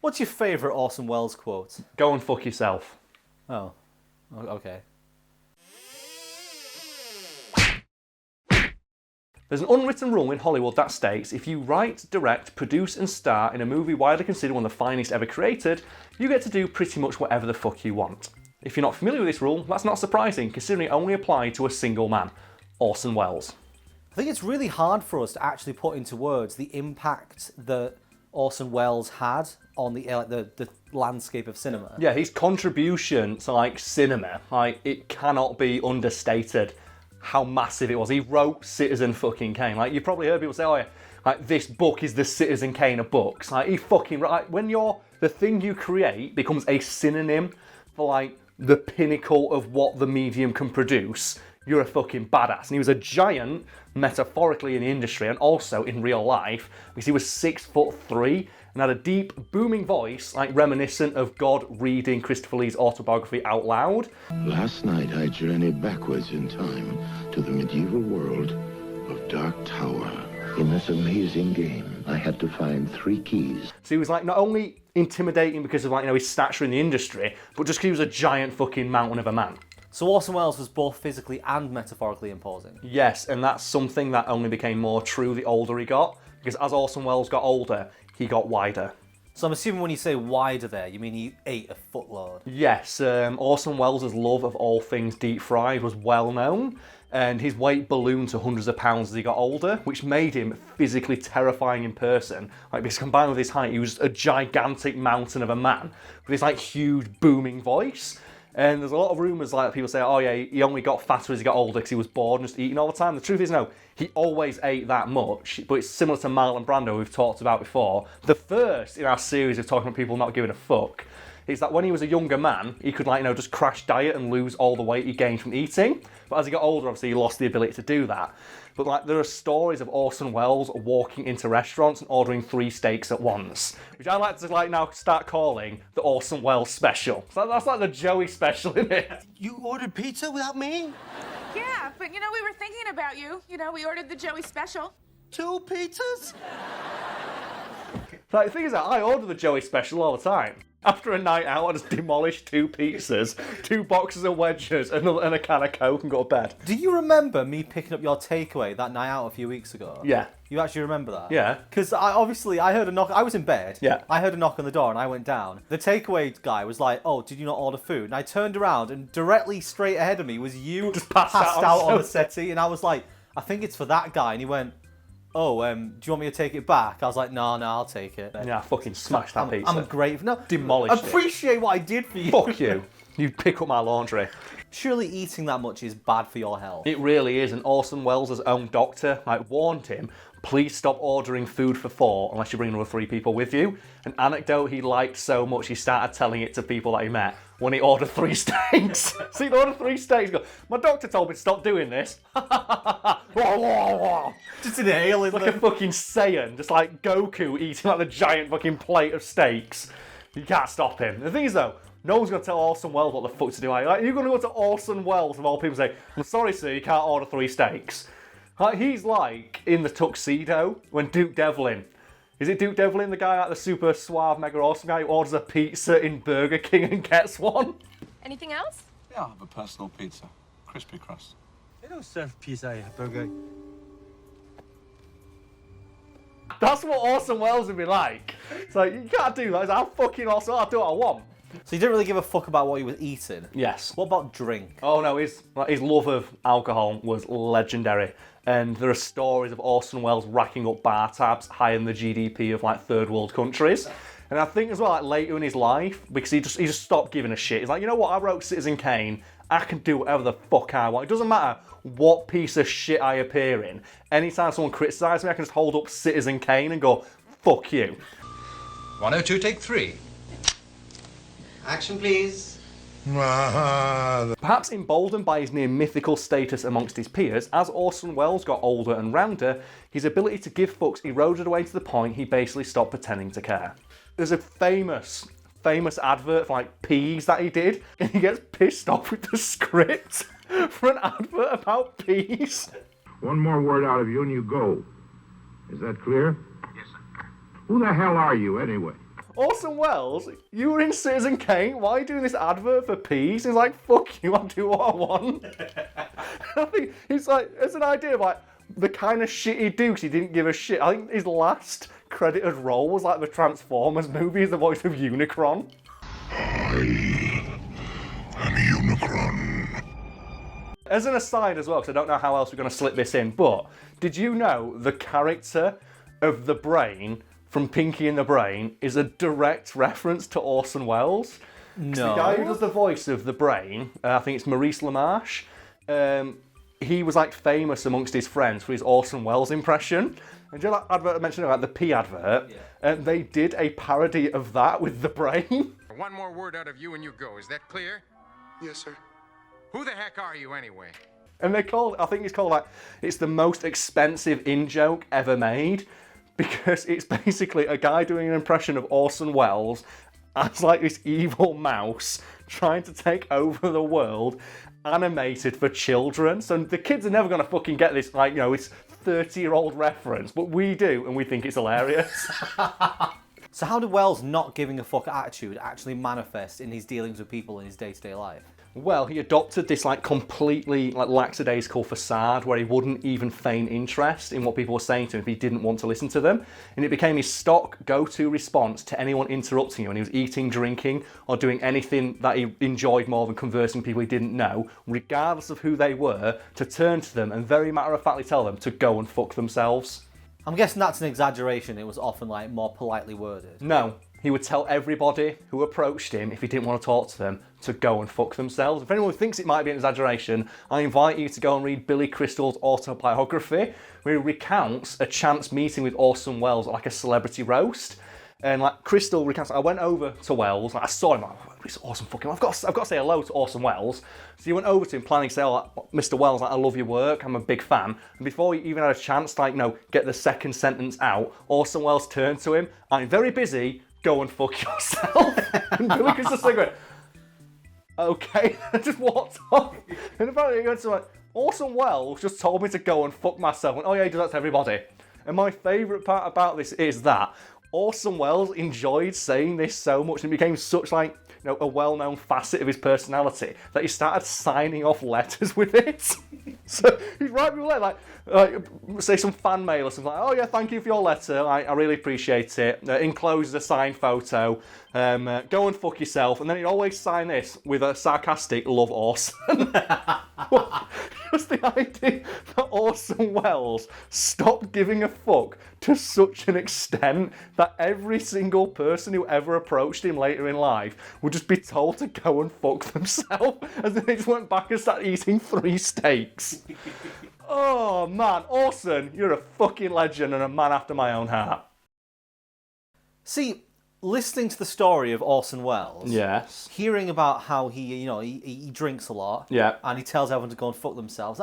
What's your favourite Orson Welles quote? Go and fuck yourself. Oh, okay. There's an unwritten rule in Hollywood that states if you write, direct, produce and star in a movie widely considered one of the finest ever created, you get to do pretty much whatever the fuck you want. If you're not familiar with this rule, that's not surprising, considering it only applied to a single man, Orson Welles. I think it's really hard for us to actually put into words the impact that Orson Welles had on the landscape of cinema. Yeah, his contribution to cinema, it cannot be understated how massive it was. He wrote Citizen fucking Kane. You probably heard people say, oh yeah, this book is the Citizen Kane of books. He fucking when the thing you create becomes a synonym for the pinnacle of what the medium can produce, you're a fucking badass. And he was a giant, metaphorically in the industry and also in real life, because he was 6'3" and had a deep, booming voice, reminiscent of God reading Christopher Lee's autobiography out loud. Last night I journeyed backwards in time to the medieval world of Dark Tower. In this amazing game, I had to find 3 keys. So he was not only intimidating because of his stature in the industry, but just because he was a giant fucking mountain of a man. So Orson Welles was both physically and metaphorically imposing. Yes, and that's something that only became more true the older he got, because as Orson Welles got older, he got wider. So I'm assuming when you say wider there, you mean he ate a footload? Yes, Orson Welles' love of all things deep fried was well known, and his weight ballooned to hundreds of pounds as he got older, which made him physically terrifying in person. Because combined with his height, he was a gigantic mountain of a man with this huge booming voice. And there's a lot of rumours people say, oh yeah, he only got fatter as he got older because he was bored and just eating all the time. The truth is, no, he always ate that much, but it's similar to Marlon Brando, we've talked about before. The first in our series of talking about people not giving a fuck is that when he was a younger man, he could just crash diet and lose all the weight he gained from eating. But as he got older, obviously, he lost the ability to do that. But there are stories of Orson Welles walking into restaurants and ordering 3 steaks at once, which I like to now start calling the Orson Welles special. So that's the Joey special, isn't it? You ordered pizza without me? Yeah, but we were thinking about you. We ordered the Joey special. 2 pizzas? The thing is that I order the Joey special all the time. After a night out, I just demolish 2 pizzas, 2 boxes of wedges, and a can of Coke and go to bed. Do you remember me picking up your takeaway that night out a few weeks ago? Yeah. You actually remember that? Yeah. Because I heard a knock. I was in bed. Yeah. I heard a knock on the door and I went down. The takeaway guy was like, oh, did you not order food? And I turned around and directly straight ahead of me was you just passed out on the settee. And I was like, I think it's for that guy. And he went, oh, do you want me to take it back? I was like, no, I'll take it. Yeah, I fucking smashed that pizza. I'm grateful. No, Demolished appreciate what I did for you. Fuck you. You'd pick up my laundry. Surely eating that much is bad for your health. It really is, and Orson Welles' own doctor warned him, please stop ordering food for 4 unless you bring another 3 people with you. An anecdote he liked so much he started telling it to people that he met when he ordered 3 steaks. So he'd order 3 steaks, go, my doctor told me to stop doing this. Just inhaling like a fucking Saiyan, just like Goku eating the giant fucking plate of steaks. You can't stop him. The thing is though, no one's going to tell Orson Welles what the fuck to do. You're going to go to Orson Welles of all people and say, I'm sorry sir, you can't order 3 steaks. He's in the Tuxedo when Duke Devlin. Is it Duke Devlin, the guy the super suave, mega awesome guy who orders a pizza in Burger King and gets one? Anything else? Yeah, I'll have a personal pizza. Crispy crust. They don't serve pizza at Burger. That's what Orson Welles would be like. It's you can't do that. I'm fucking awesome. I'll do what I want. So you didn't really give a fuck about what he was eating? Yes. What about drink? Oh no, his love of alcohol was legendary. And there are stories of Orson Welles racking up bar tabs higher than the GDP of third world countries. And I think as well, later in his life, because he just stopped giving a shit. He's you know what, I wrote Citizen Kane, I can do whatever the fuck I want. It doesn't matter what piece of shit I appear in. Anytime someone criticises me, I can just hold up Citizen Kane and go, fuck you. 102, take 3. Action, please. Perhaps emboldened by his near mythical status amongst his peers, as Orson Welles got older and rounder, his ability to give fucks eroded away to the point he basically stopped pretending to care. There's a famous advert for peas that he did, and he gets pissed off with the script for an advert about peas. One more word out of you and you go. Is that clear? Yes, sir. Who the hell are you, anyway? Orson Welles, you were in Citizen Kane. Why are you doing this advert for peas? He's like, fuck you, I'll do what I want. I think he's like, it's an idea of like the kind of shit he'd do because he didn't give a shit. I think his last credited role was like the Transformers movie as the voice of Unicron. I am Unicron. As an aside as well, because I don't know how else we're going to slip this in, but did you know the character of the Brain from Pinky and the Brain is a direct reference to Orson Welles? No. The guy who does the voice of the Brain, I think it's Maurice LaMarche, he was like famous amongst his friends for his Orson Welles impression. And do you know that advert I mentioned, like the P advert? Yeah. They did a parody of that with the Brain. One more word out of you and you go. Is that clear? Yes, sir. Who the heck are you anyway? And they call, I think it's called like, it's the most expensive in-joke ever made, because it's basically a guy doing an impression of Orson Welles as like this evil mouse trying to take over the world, animated for children. So the kids are never going to fucking get this, like, you know, it's 30-year-old reference, but we do, and we think it's hilarious. So how did Wells' not giving a fuck attitude actually manifest in his dealings with people in his day-to-day life? Well, he adopted this like completely like lackadaisical facade where he wouldn't even feign interest in what people were saying to him if he didn't want to listen to them. And it became his stock go-to response to anyone interrupting him when he was eating, drinking, or doing anything that he enjoyed more than conversing with people he didn't know, regardless of who they were, to turn to them and very matter-of-factly tell them to go and fuck themselves. I'm guessing that's an exaggeration. It was often like more politely worded. No. He would tell everybody who approached him, if he didn't want to talk to them, to go and fuck themselves. If anyone thinks it might be an exaggeration, I invite you to go and read Billy Crystal's autobiography, where he recounts a chance meeting with Orson Welles at like a celebrity roast. And like Crystal recounts, I went over to Welles, like, I saw him, like, this awesome fucking, I've got to say hello to Orson Welles. So he went over to him planning to say, oh, like, Mr. Welles, like, I love your work, I'm a big fan. And before he even had a chance to, like, you know, get the second sentence out, Orson Welles turned to him, I'm very busy, go and fuck yourself. And Billy Crystal went, okay, and just walked off. And apparently he went to like, Orson Welles just told me to go and fuck myself. And, oh yeah, he does that to everybody. And my favourite part about this is that Orson Welles enjoyed saying this so much and it became such like, you know, a well-known facet of his personality that he started signing off letters with it. So he'd write me a letter, like say some fan mail or something like, oh yeah, thank you for your letter, I really appreciate it. Encloses a signed photo, go and fuck yourself. And then he'd always sign this with a sarcastic, love Orson. Just the idea that Orson Welles stopped giving a fuck to such an extent that every single person who ever approached him later in life would just be told to go and fuck themselves, and then they just went back and started eating 3 steaks. Oh man, Orson, you're a fucking legend and a man after my own heart. See, listening to the story of Orson Welles, yes, hearing about how he drinks a lot, yeah, and he tells everyone to go and fuck themselves,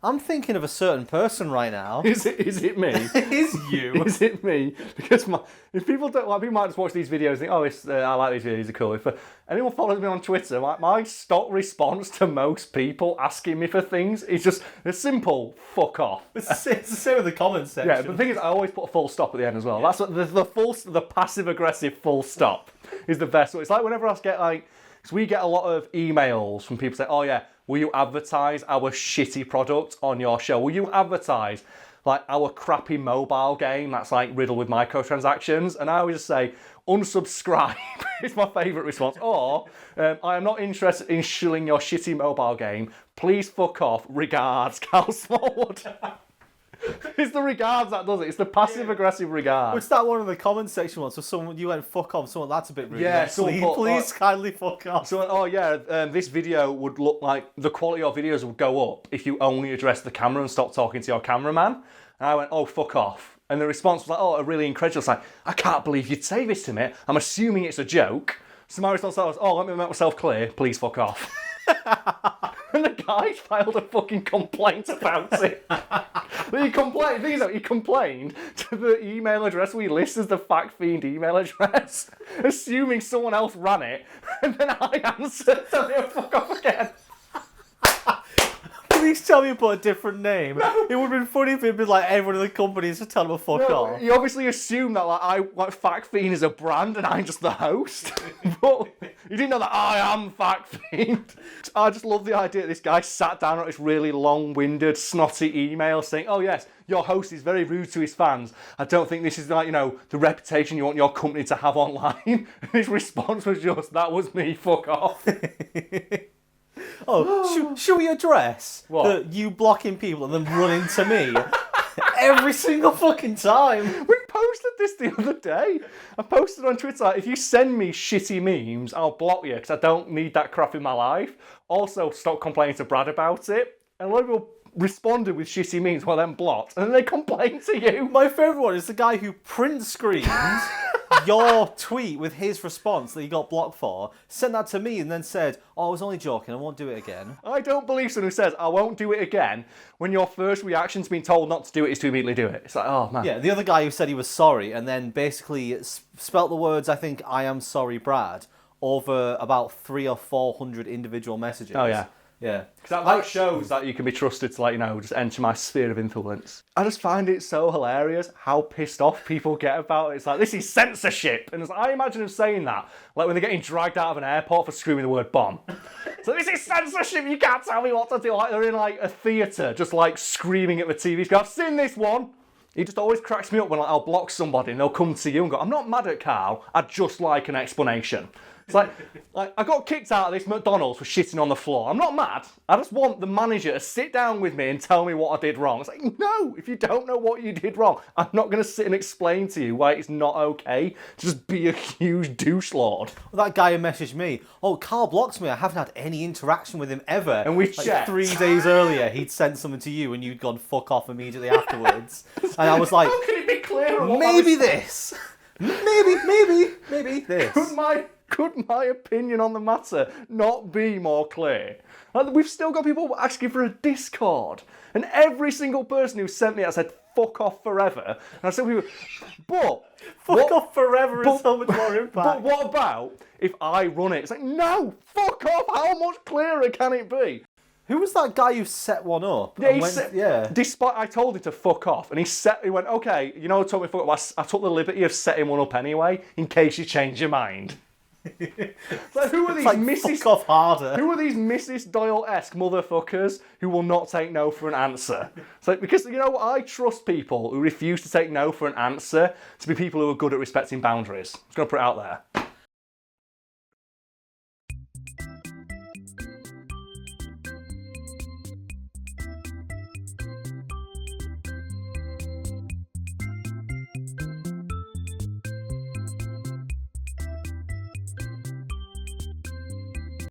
I'm thinking of a certain person right now. Is it me? It is you. Is it me? Because if people don't like, people might just watch these videos and think, oh, I like these videos, these are cool. If anyone follows me on Twitter, my stock response to most people asking me for things is just a simple fuck off. It's the same with the comments section. Yeah, but the thing is, I always put a full stop at the end as well. Yeah. That's what the passive aggressive full stop is the best. It's like whenever I get like, because we get a lot of emails from people saying, oh yeah, will you advertise our shitty product on your show? Will you advertise like our crappy mobile game that's like riddled with microtransactions? And I always just say, unsubscribe is my favourite response. Or, I am not interested in shilling your shitty mobile game. Please fuck off. Regards, Karl Smallwood. It's the regards that does it. It's the passive-aggressive regards. What's that one in the comment section was? So someone, you went fuck off, someone, that's a bit rude. Yeah, please kindly fuck off. So, oh yeah, this video would look like, the quality of videos would go up if you only addressed the camera and stopped talking to your cameraman. And I went, oh, fuck off. And the response was like, oh, a really incredulous, like, I can't believe you'd say this to me. I'm assuming it's a joke. So my response was, oh, let me make myself clear, please fuck off. And the guy filed a fucking complaint about it. He complained to the email address we list as the Fact Fiend email address, assuming someone else ran it, and then I answered, so they fuck off again. least tell me you put a different name. It would have been funny if it'd been like everyone in the company is just telling him to fuck off. You obviously assume that Fact Fiend is a brand and I'm just the host. But you didn't know that I am Fact Fiend. I just love the idea that this guy sat down at this really long-winded, snotty email saying, oh yes, your host is very rude to his fans. I don't think this is like, the reputation you want your company to have online. And his response was just, that was me, fuck off. Should we address What? that you blocking people and then running to me every single fucking time? We posted this the other day. I posted on Twitter, if you send me shitty memes, I'll block you because I don't need that crap in my life. Also, stop complaining to Brad about it. And a lot of people responded with shitty memes while then blocked, and then they complained to you. My favourite one is the guy who print screens your tweet with his response that he got blocked for, sent that to me and then said, oh, I was only joking, I won't do it again. I don't believe someone who says, I won't do it again, when your first reaction to being told not to do it is to immediately do it. It's like, oh, man. Yeah, the other guy who said he was sorry and then basically spelt the words, I think, I am sorry, Brad, over about 300 or 400 individual messages. Oh, yeah. Yeah. Because that shows that you can be trusted to, just enter my sphere of influence. I just find it so hilarious how pissed off people get about it. It's like, this is censorship. And I imagine them saying that, like when they're getting dragged out of an airport for screaming the word bomb. So this is censorship, you can't tell me what to do. Like they're in a theatre, just screaming at the TV. I've seen this one. He just always cracks me up when I'll block somebody and they'll come to you and go, I'm not mad at Karl, I'd just like an explanation. It's like I got kicked out of this McDonald's for shitting on the floor. I'm not mad. I just want the manager to sit down with me and tell me what I did wrong. It's like, no, if you don't know what you did wrong, I'm not going to sit and explain to you why it's not okay to just be a huge douche lord. Well, that guy who messaged me, oh, Karl blocks me, I haven't had any interaction with him ever. And we checked. 3 days earlier, he'd sent something to you and you'd gone fuck off immediately afterwards. And I was like, how can it be clearer? maybe this. Maybe this. Could my opinion on the matter not be more clear? We've still got people asking for a Discord. And every single person who sent me that said, fuck off forever. And I said, Fuck off forever is so much more impact. But what about if I run it? It's like, no, fuck off. How much clearer can it be? Who was that guy who set one up? Yeah, despite I told him to fuck off, and he went, okay, I told me fuck off. I took the liberty of setting one up anyway, in case you change your mind. Like, who are these Mrs. Fuck off harder. Who are these Mrs. Doyle-esque motherfuckers who will not take no for an answer? It's like, because I trust people who refuse to take no for an answer to be people who are good at respecting boundaries. I'm just gonna put it out there.